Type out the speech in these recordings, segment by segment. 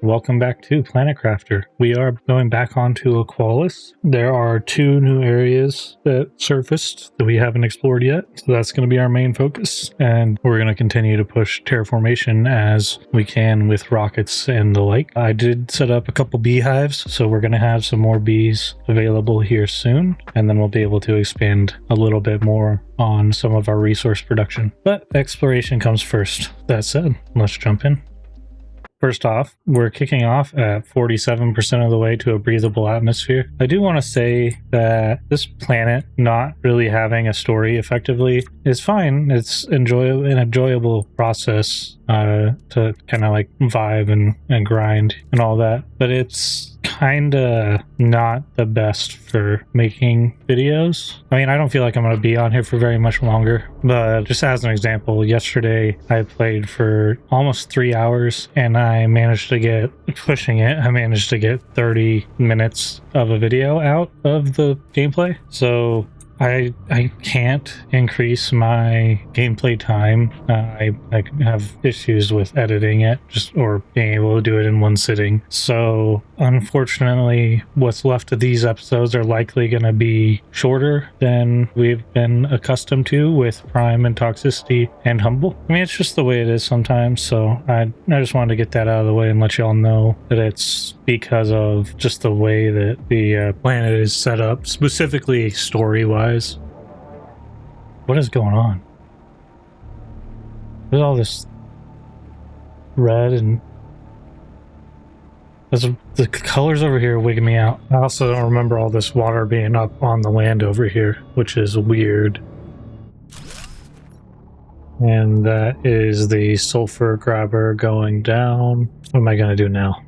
Welcome back to Planet Crafter. We are going back onto Aqualis. There are 2 new areas that surfaced that we haven't explored yet, so that's going to be our main focus. And we're going to continue to push terraformation as we can with rockets and the like. I did set up a couple beehives, so we're going to have some more bees available here soon, and then we'll be able to expand a little bit more on some of our resource production. But exploration comes first. That said, let's jump in. First off, we're kicking off at 47% of the way to a breathable atmosphere. I do want to say that this planet not really having a story effectively is fine. It's an enjoyable process to kind of like vibe and grind and all that. But it's kind of not the best for making videos. I mean, I don't feel like I'm going to be on here for very much longer, but just as an example, yesterday I played for almost 3 hours and I managed to get 30 minutes of a video out of the gameplay. So I can't increase my gameplay time. I have issues with editing it or being able to do it in one sitting. So unfortunately, what's left of these episodes are likely going to be shorter than we've been accustomed to with Prime and Toxicity and Humble. I mean, it's just the way it is sometimes. So I just wanted to get that out of the way and let y'all know that it's because of just the way that the planet is set up, specifically story-wise. What is going on? There's all this red and the colors over here wigging me out. I also don't remember all this water being up on the land over here, which is weird. And that is the sulfur grabber going down. What am I going to do now?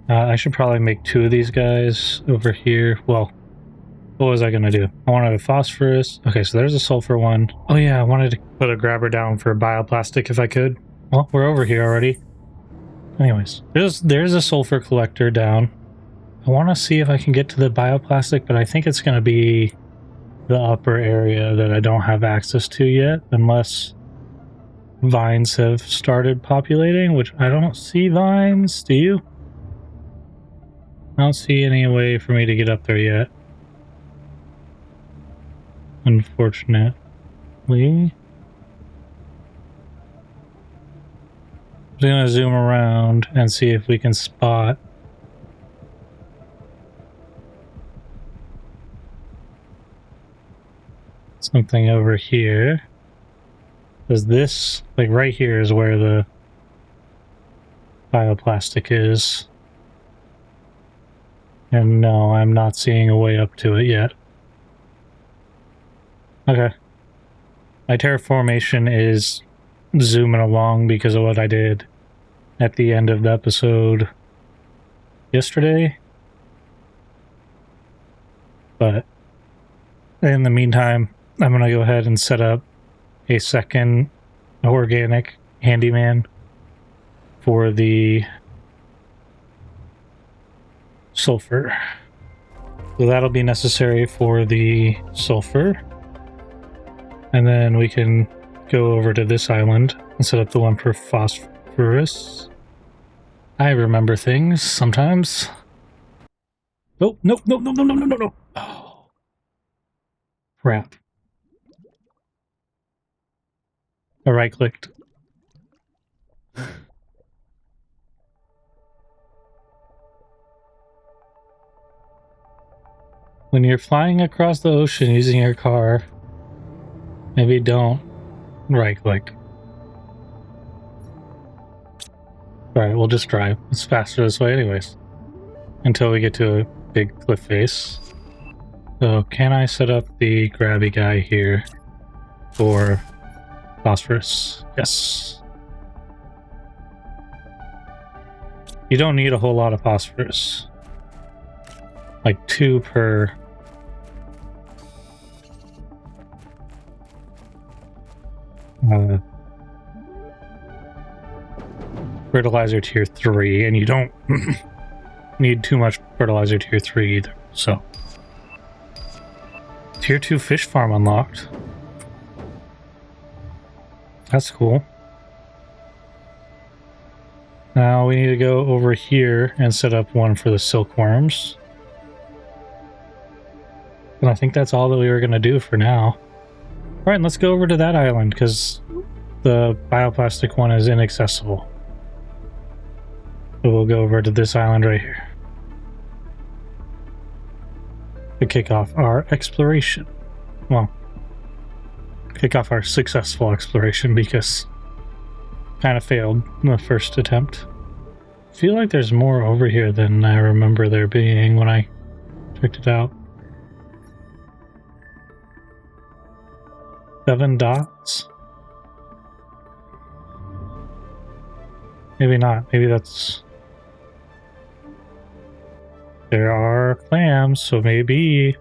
I should probably make 2 of these guys over here. Well, what was I going to do? I wanted a phosphorus. Okay, so there's a sulfur one. Oh yeah, I wanted to put a grabber down for bioplastic if I could. Well, we're over here already. Anyways, there's a sulfur collector down. I want to see if I can get to the bioplastic, but I think it's going to be the upper area that I don't have access to yet, unless vines have started populating, which I don't see vines. Do you? I don't see any way for me to get up there yet. Unfortunately. I'm going to zoom around and see if we can spot something over here. Because this, like right here, is where the bioplastic is. And no, I'm not seeing a way up to it yet. Okay. My terraformation is zooming along because of what I did at the end of the episode yesterday. But in the meantime, I'm going to go ahead and set up a second organic handyman for the sulfur. So that'll be necessary for the sulfur. And then we can go over to this island and set up the one for phosphorus. I remember things sometimes. Oh, no. Oh, crap. I right-clicked. When you're flying across the ocean using your car, maybe don't right-click. Alright, we'll just drive. It's faster this way anyways. Until we get to a big cliff face. So, can I set up the grabby guy here for phosphorus? Yes. You don't need a whole lot of phosphorus. Like 2 per... fertilizer tier 3, and you don't need too much fertilizer tier 3 either. So, tier 2 fish farm unlocked. That's cool. Now we need to go over here and set up one for the silkworms. And I think that's all that we were going to do for now. All right, let's go over to that island because the bioplastic one is inaccessible. So we'll go over to this island right here to kick off our exploration. Well, kick off our successful exploration because kind of failed in the first attempt. I feel like there's more over here than I remember there being when I checked it out. 7 dots? Maybe not. Maybe that's... There are clams, so maybe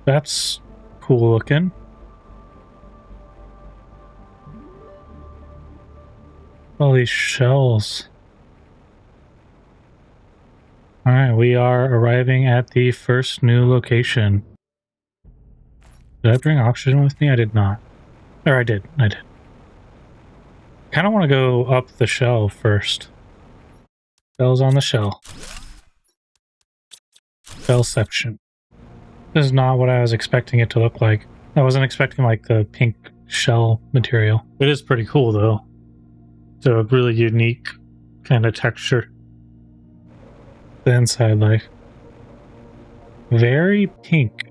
that's cool looking. All these shells. Alright, we are arriving at the first new location. Did I bring oxygen with me? I did not. Or I did. I kind of want to go up the shell first. Shells on the shell. Shellception. This is not what I was expecting it to look like. I wasn't expecting like the pink shell material. It is pretty cool though. It's a really unique kind of texture. The inside, like, very pink.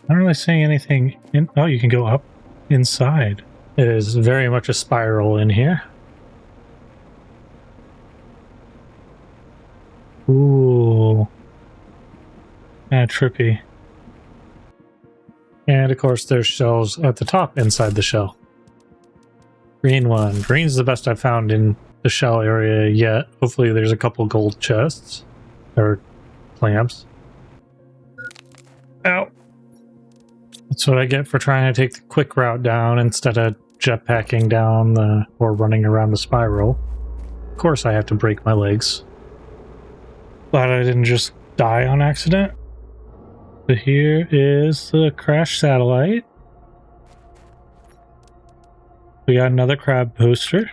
Not really seeing anything in. Oh, you can go up inside. It is very much a spiral in here. Ooh, kind of trippy. And of course, there's shells at the top inside the shell. Green one. Green's the best I've found in the shell area yet. Hopefully there's a couple gold chests. Or clams. Ow! That's what I get for trying to take the quick route down instead of jetpacking down or running around the spiral. Of course I have to break my legs. Glad I didn't just die on accident. So here is the crash satellite. We got another crab poster.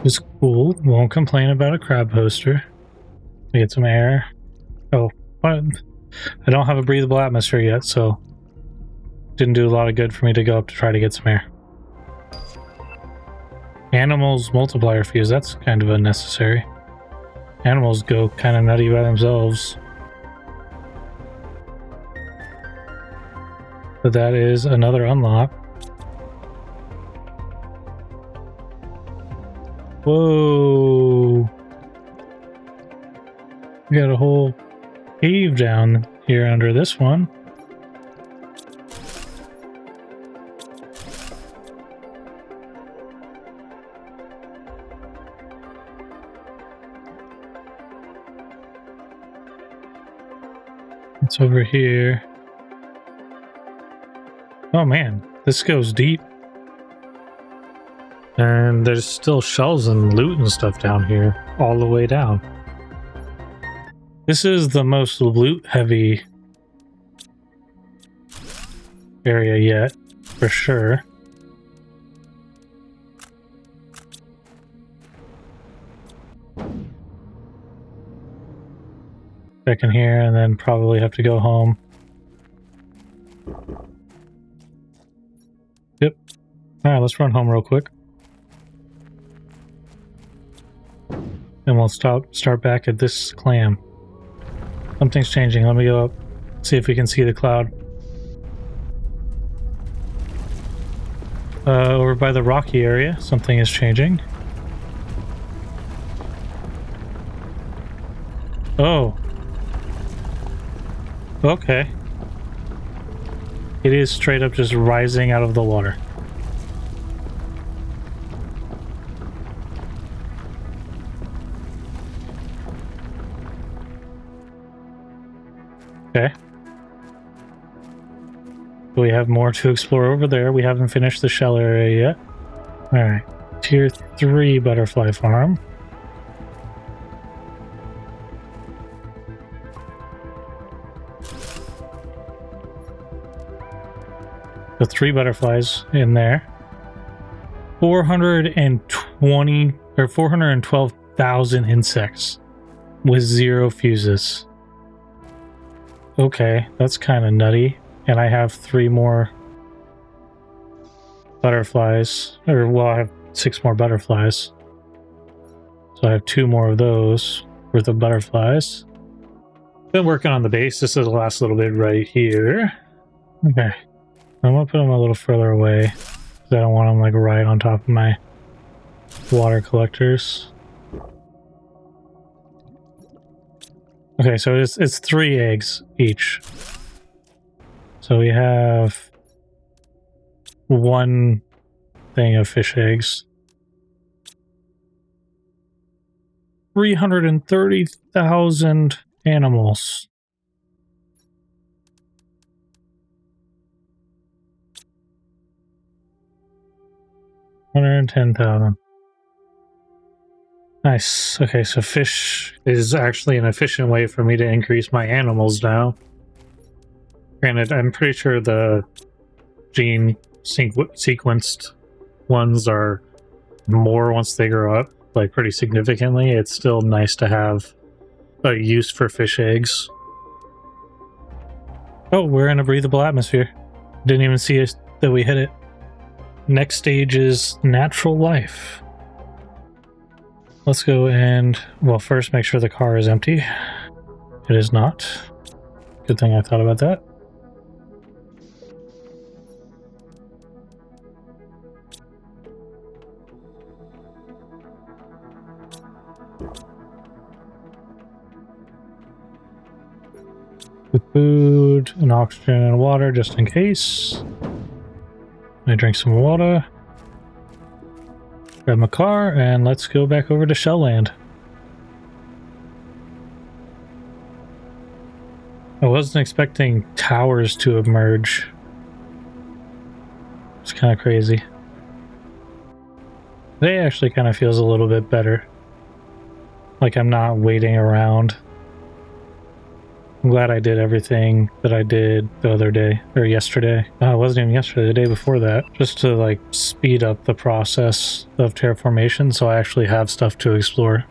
It's cool. Won't complain about a crab poster. Get some air. Oh, what? I don't have a breathable atmosphere yet, so didn't do a lot of good for me to go up to try to get some air. Animals multiplier fuse. That's kind of unnecessary. Animals go kind of nutty by themselves. But that is another unlock. Whoa! We got a whole cave down here under this one. It's over here. Oh man, this goes deep. And there's still shells and loot and stuff down here, all the way down. This is the most loot-heavy area yet, for sure. Back in here, and then probably have to go home. Yep. Alright, let's run home real quick. And we'll start back at this clam. Something's changing. Let me go up, see if we can see the cloud. Over by the rocky area, something is changing. Oh. Okay. It is straight up just rising out of the water. Okay. We have more to explore over there. We haven't finished the shell area yet. Alright. Tier 3 butterfly farm. The 3 butterflies in there. 420 or 412,000 insects with 0 fuses. Okay, that's kind of nutty. And I have 3 more butterflies, or well, I have 6 more butterflies. So I have 2 more of those worth of butterflies. Been working on the base. This is the last little bit right here. Okay. I'm gonna put them a little further away because I don't want them like right on top of my water collectors. Okay, so it's 3 eggs each. So we have 1 thing of fish eggs. 330,000 animals. $110,000. Nice. Okay, so fish is actually an efficient way for me to increase my animals now. Granted, I'm pretty sure the gene sequenced ones are more once they grow up, like pretty significantly. It's still nice to have a use for fish eggs. Oh, we're in a breathable atmosphere. Didn't even see us that we hit it. Next stage is natural life. Let's go and, well, first make sure the car is empty. It is not. Good thing I thought about that. With food and oxygen and water just in case. I drink some water. Grab my car and let's go back over to Shell Land. I wasn't expecting towers to emerge. It's kind of crazy. Today actually kind of feels a little bit better. Like I'm not waiting around. I'm glad I did everything that I did the other day, or yesterday. Oh, it wasn't even yesterday, the day before that. Just to like speed up the process of terraformation so I actually have stuff to explore.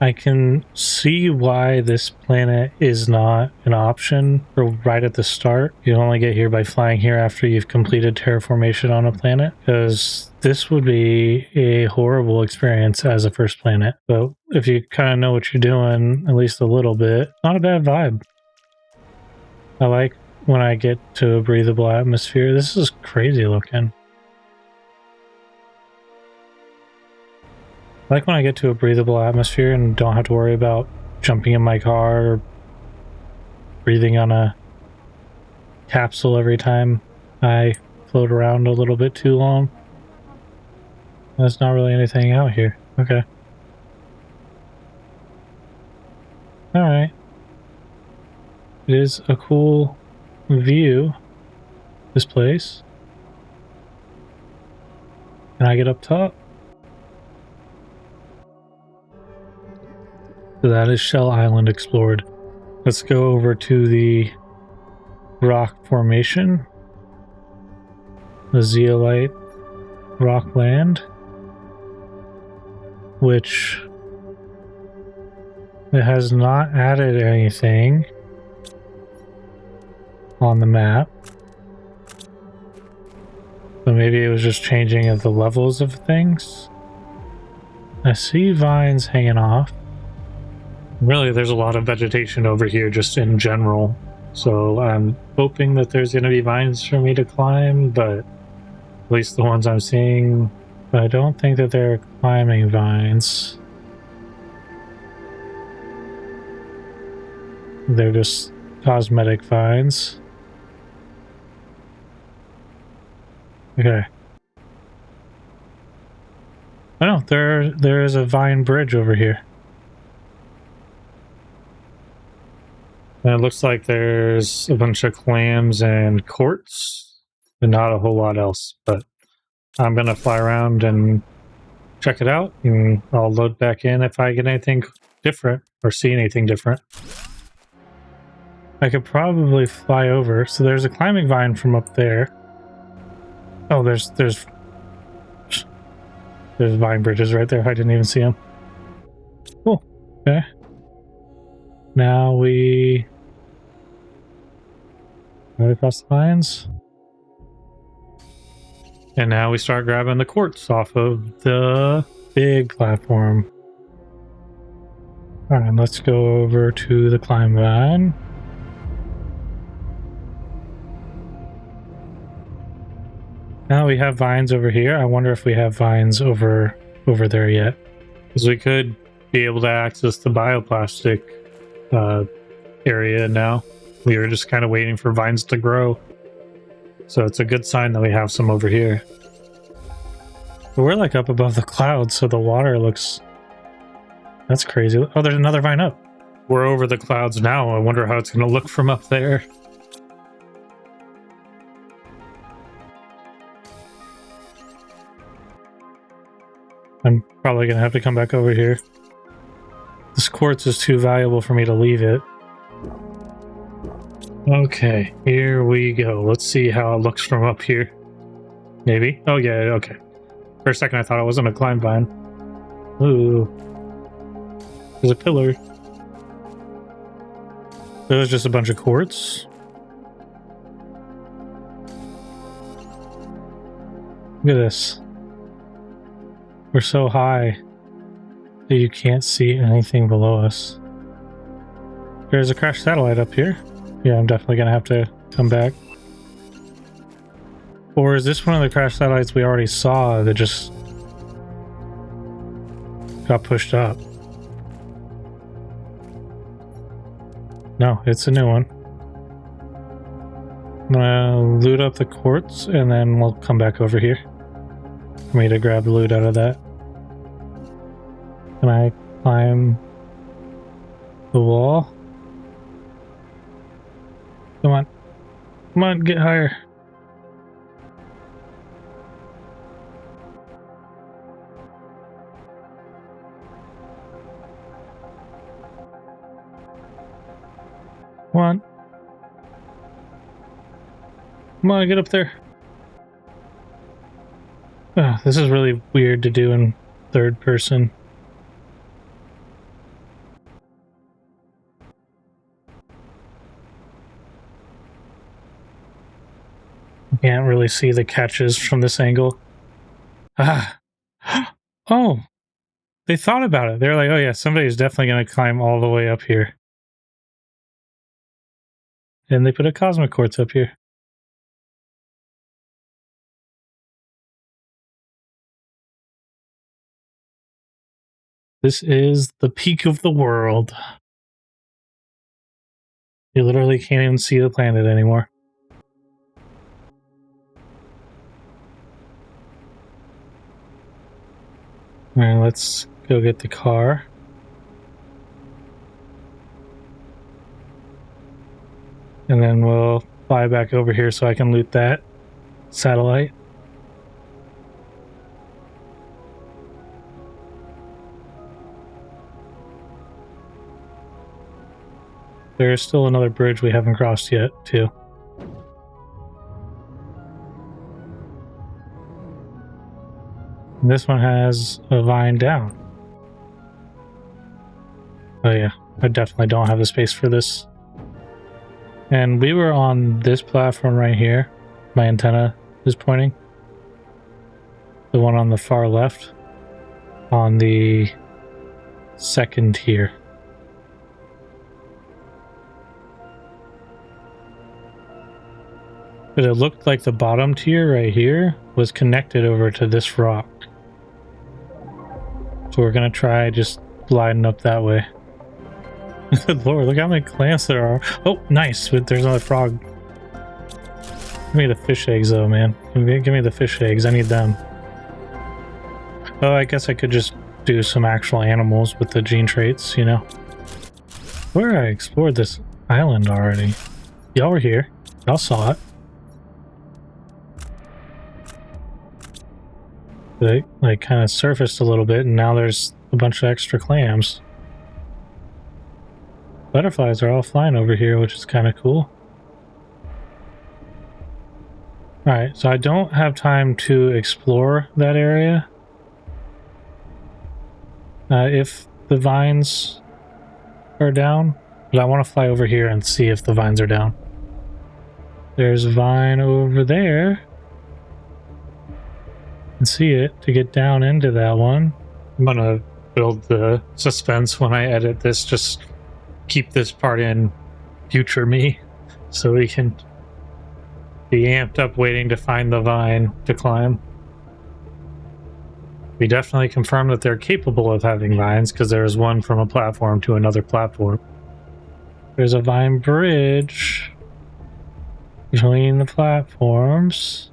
I can see why this planet is not an option for right at the start. You only get here by flying here after you've completed terraformation on a planet, because this would be a horrible experience as a first planet. But if you kind of know what you're doing, at least a little bit, not a bad vibe. I like when I get to a breathable atmosphere. This is crazy looking. I like when I get to a breathable atmosphere and don't have to worry about jumping in my car or breathing on a capsule every time I float around a little bit too long. There's not really anything out here. Okay. Alright. It is a cool view, this place. Can I get up top? So that is Shell Island explored. Let's go over to the rock formation. The zeolite rockland. Which it has not added anything on the map. So maybe it was just changing of the levels of things. I see vines hanging off. Really, there's a lot of vegetation over here just in general. So I'm hoping that there's going to be vines for me to climb, but at least the ones I'm seeing, I don't think that they're climbing vines. They're just cosmetic vines. Okay. Oh no, there is a vine bridge over here. And it looks like there's a bunch of clams and quartz, and not a whole lot else. But I'm gonna fly around and check it out, and I'll load back in if I get anything different or see anything different. I could probably fly over. So there's a climbing vine from up there. Oh, there's vine bridges right there. I didn't even see them. Cool. Okay. Now we right across the vines. And now we start grabbing the quartz off of the big platform. Alright, let's go over to the climb vine. Now we have vines over here. I wonder if we have vines over there yet. Because we could be able to access the bioplastic area now. We were just kind of waiting for vines to grow. So it's a good sign that we have some over here. But we're like up above the clouds, so the water looks... That's crazy. Oh, there's another vine up. We're over the clouds now. I wonder how it's going to look from up there. I'm probably going to have to come back over here. This quartz is too valuable for me to leave it. Okay, here we go. Let's see how it looks from up here. Maybe? Oh yeah, okay. For a second I thought it wasn't a climb vine. Ooh. There's a pillar. There's just a bunch of quartz. Look at this. We're so high that you can't see anything below us. There's a crashed satellite up here. Yeah, I'm definitely gonna have to come back. Or is this one of the crashed satellites we already saw that just got pushed up? No, it's a new one. I'm gonna loot up the quartz and then we'll come back over here for me to grab the loot out of that. Can I climb the wall? Come on. Come on, get higher. Come on. Come on, get up there. This is really weird to do in third person. Can't really see the catches from this angle. Ah. Oh, they thought about it. They're like, oh yeah, somebody's definitely going to climb all the way up here. And they put a cosmic quartz up here. This is the peak of the world. You literally can't even see the planet anymore. Alright, let's go get the car. And then we'll fly back over here so I can loot that satellite. There's still another bridge we haven't crossed yet, too. And this one has a vine down. Oh yeah, I definitely don't have the space for this. And we were on this platform right here. My antenna is pointing. The one on the far left. On the second tier. But it looked like the bottom tier right here was connected over to this rock. So we're gonna try just gliding up that way. Good lord, look how many clams there are. Oh, nice. There's another frog. Give me the fish eggs though, man. Give me the fish eggs. I need them. Oh, I guess I could just do some actual animals with the gene traits, you know. Where I explored this island already. Y'all were here. Y'all saw it. They like kind of surfaced a little bit and now there's a bunch of extra clams. butterflies are all flying over here, which is kind of cool. Alright, so I don't have time to explore that area. If the vines are down, but I want to fly over here and see if the vines are down. There's a vine over there. I can see it to get down into that one. I'm gonna build the suspense when I edit this, just keep this part in future me so we can be amped up waiting to find the vine to climb. We definitely confirmed that they're capable of having vines because there is one from a platform to another platform. There's a vine bridge between the platforms.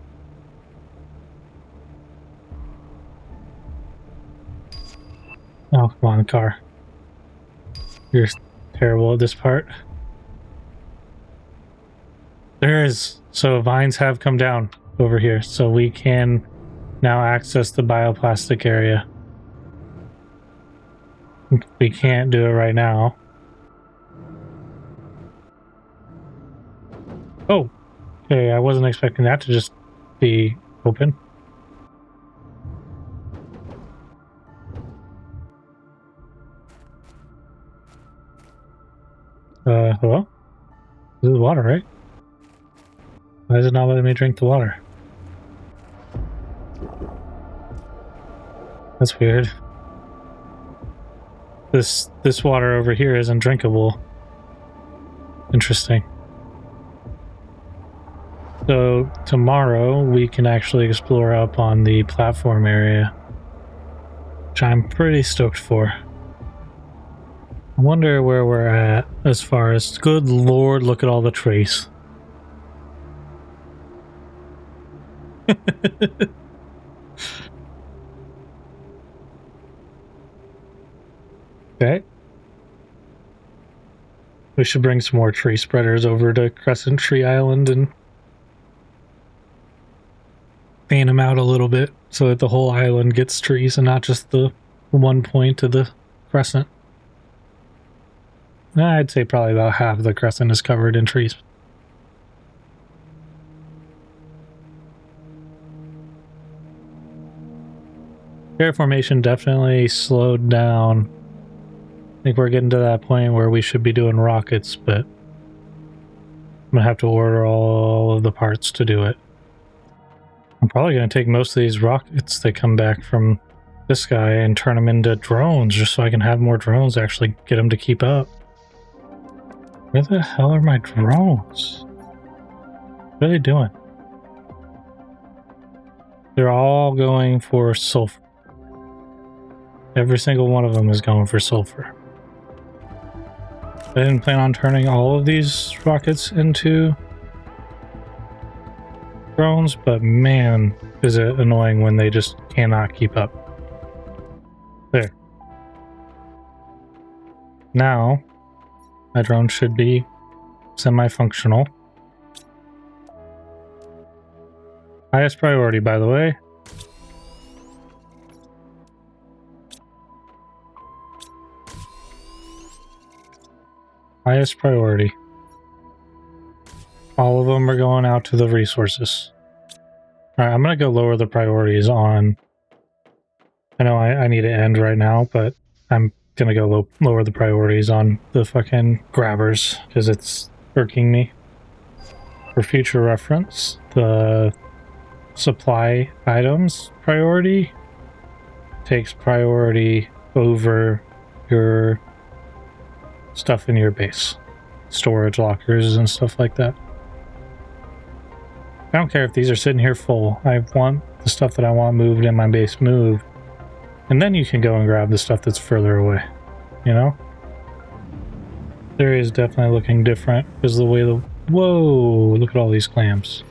Oh, come on, car. You're terrible at this part. So vines have come down over here, so we can now access the bioplastic area. We can't do it right now. Oh, okay, I wasn't expecting that to just be open. Hello? This is water, right? Why is it not letting me drink the water? That's weird. This water over here isn't drinkable. Interesting. So tomorrow we can actually explore up on the platform area, which I'm pretty stoked for. I wonder where we're at as far as... Good lord, look at all the trees. Okay. We should bring some more tree spreaders over to Crescent Tree Island and fan them out a little bit so that the whole island gets trees and not just the one point of the crescent. I'd say probably about half of the crescent is covered in trees. Terraformation definitely slowed down. I think we're getting to that point where we should be doing rockets, but I'm gonna have to order all of the parts to do it. I'm probably gonna take most of these rockets that come back from this guy and turn them into drones just so I can have more drones, actually get them to keep up. Where the hell are my drones? What are they doing? They're all going for sulfur. Every single one of them is going for sulfur. I didn't plan on turning all of these rockets into drones, but man, is it annoying when they just cannot keep up. There. Now, my drone should be semi-functional. Highest priority, by the way. Highest priority. All of them are going out to the resources. Alright, I'm gonna go lower the priorities on... I know I need to end right now, but I'm gonna go lower the priorities on the fucking grabbers, because it's irking me. For future reference, the supply items priority takes priority over your stuff in your base. Storage lockers and stuff like that. I don't care if these are sitting here full. I want the stuff that I want moved in my base moved. And then you can go and grab the stuff that's further away. You know? This area is definitely looking different because the way the... Whoa! Look at all these clams.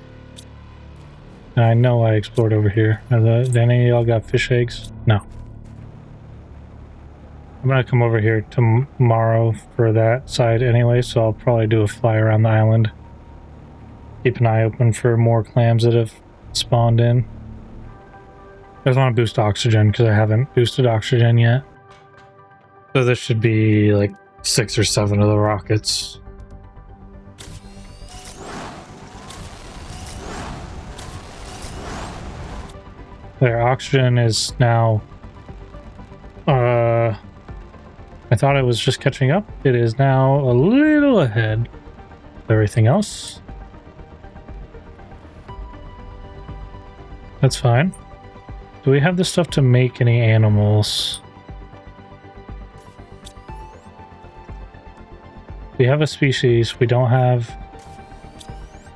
And I know I explored over here. Did any of y'all got fish eggs? No. I'm gonna come over here tomorrow for that side anyway, so I'll probably do a fly around the island. Keep an eye open for more clams that have spawned in. I just want to boost oxygen because I haven't boosted oxygen yet. So this should be like 6 or 7 of the rockets. Their oxygen is now... I thought it was just catching up. It is now a little ahead of everything else. That's fine. Do we have the stuff to make any animals? We have a species. We don't have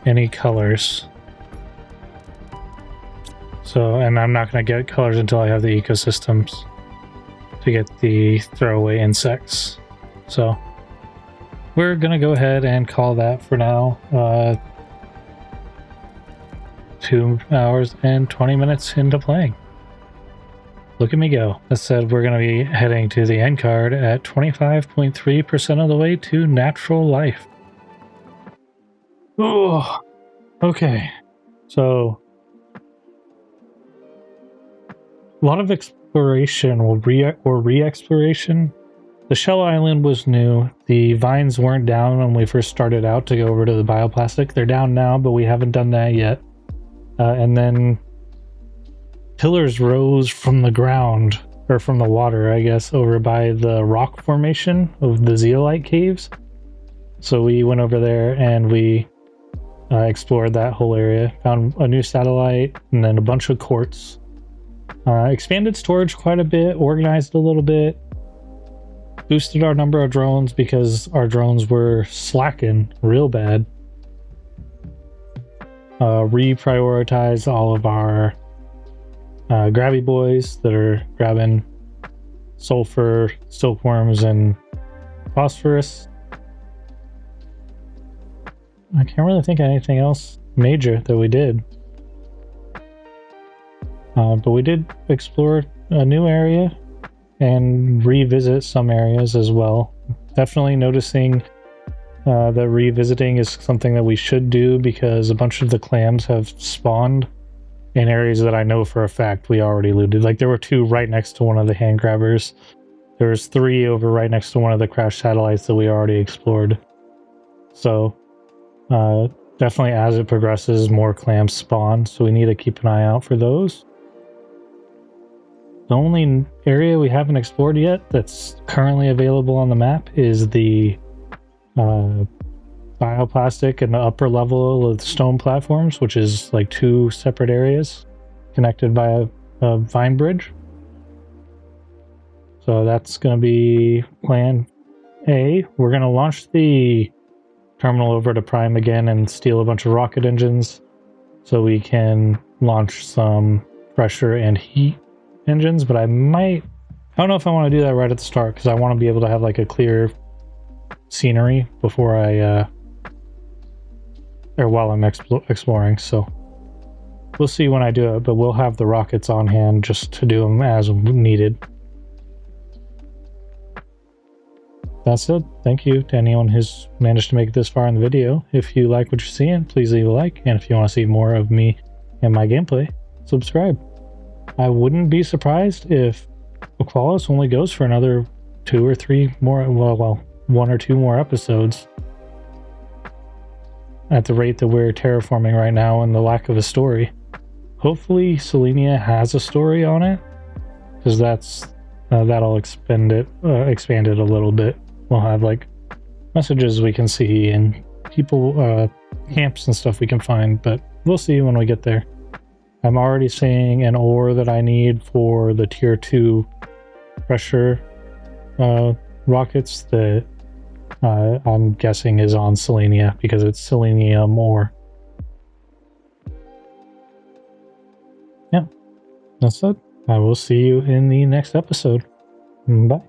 any colors. So, and I'm not going to get colors until I have the ecosystems to get the throwaway insects. So, we're going to go ahead and call that for now. 2 hours and 20 minutes into playing. Look at me go. That said, we're going to be heading to the end card at 25.3% of the way to natural life. Oh, okay. So, a lot of exploration or re-exploration. The shell island was new. The vines weren't down when we first started out to go over to the bioplastic. They're down now, but we haven't done that yet. And then pillars rose from the ground, or from the water, I guess, over by the rock formation of the zeolite caves. So we went over there and we explored that whole area, found a new satellite, and then a bunch of quartz. Expanded storage quite a bit, organized a little bit, boosted our number of drones because our drones were slacking real bad. Reprioritized all of our grabby boys that are grabbing sulfur, silkworms, and phosphorus. I can't really think of anything else major that we did. But we did explore a new area and revisit some areas as well. Definitely noticing that revisiting is something that we should do because a bunch of the clams have spawned in areas that I know for a fact we already looted. Like there were 2 right next to one of the hand grabbers. There's 3 over right next to one of the crash satellites that we already explored. So definitely as it progresses, more clams spawn. So we need to keep an eye out for those. The only area we haven't explored yet that's currently available on the map is the bioplastic and the upper level of the stone platforms, which is like 2 separate areas connected by a vine bridge. So that's going to be plan A. We're going to launch the terminal over to Prime again and steal a bunch of rocket engines so we can launch some pressure and heat engines, but I don't know if I want to do that right at the start because I want to be able to have like a clear scenery before or while I'm exploring. So we'll see when I do it, but we'll have the rockets on hand just to do them as needed. That's it. Thank you to anyone who's managed to make it this far in the video. If you like what you're seeing, please leave a like, and if you want to see more of me and my gameplay, subscribe. I wouldn't be surprised if Aqualis only goes for another 2 or 3 more, well, 1 or 2 more episodes at the rate that we're terraforming right now and the lack of a story. Hopefully Selenia has a story on it, because that'll expand it a little bit. We'll have like messages we can see and people, camps and stuff we can find, but we'll see when we get there. I'm already seeing an ore that I need for the tier 2 pressure rockets that I'm guessing is on Selenia because it's selenium ore. Yeah, that's it. I will see you in the next episode. Bye.